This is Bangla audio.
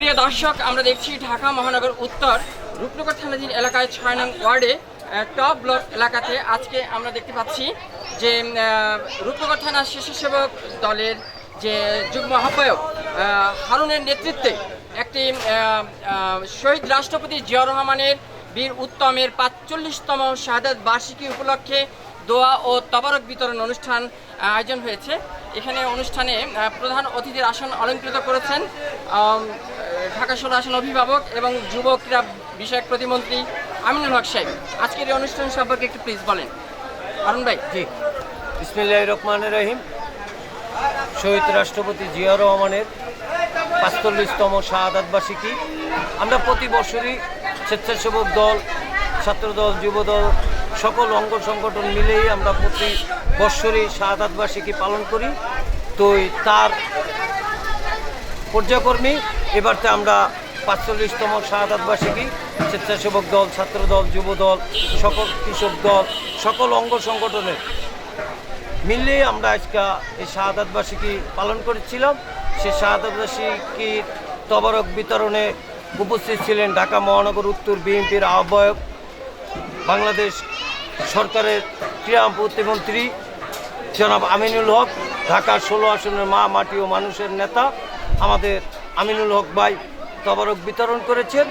প্রিয় দর্শক, আমরা দেখছি ঢাকা মহানগর উত্তর রূপনগর থানাধীন এলাকায় 6 নং ওয়ার্ডে টপ ব্লক এলাকাতে আজকে আমরা দেখতে পাচ্ছি যে রূপনগর থানা স্বেচ্ছাসেবক দলের যে যুগ্ম আহ্বায়ক হারুনের নেতৃত্বে একটি শহীদ রাষ্ট্রপতি জিয়াউর রহমানের বীর উত্তমের ৪৫তম শাহাদাত বার্ষিকী উপলক্ষে দোয়া ও তবারক বিতরণ অনুষ্ঠান আয়োজন হয়েছে। এখানে অনুষ্ঠানে প্রধান অতিথির আসন অলঙ্কৃত করেছেন ঢাকা ১৬ আসন অভিভাবক এবং যুব ক্রীড়া বিষয়ক প্রতিমন্ত্রী আমিনুল হক সাহেব। আজকের এই অনুষ্ঠান সম্পর্কে একটু প্লিজ বলেন আরুন ভাই। জি, বিসমিল্লাহির রহমানির রহিম। শহীদ রাষ্ট্রপতি জিয়াউর রহমানের ৪৫তম শাহাদাত বার্ষিকী আমরা প্রতি বছরই স্বেচ্ছাসেবক দল, ছাত্রদল, যুবদল সকল অঙ্গ সংগঠন মিলেই আমরা প্রতি বৎসরই শাহাদাত বার্ষিকী পালন করি। তো তার পর্যায়ক্রমে এবারতে আমরা ৪৫তম শাহাদাত বার্ষিকী স্বেচ্ছাসেবক দল, ছাত্রদল, যুবদল, সকল কৃষক দল, সকল অঙ্গ সংগঠনের মিলে আমরা আজকে এই শাহাদাত বার্ষিকী পালন করেছিলাম। সেই শাহাদাত বার্ষিকীর তবারক বিতরণে উপস্থিত ছিলেন ঢাকা মহানগর উত্তর বিএনপির আহ্বায়ক, বাংলাদেশ সরকারের ক্রীড়া প্রতিমন্ত্রী জনাব আমিনুল হক, ঢাকা ১৬ আসনের মা, মাটি ও মানুষের নেতা আমাদের আমিনুল হক ভাই তবারক বিতরণ করেছেন।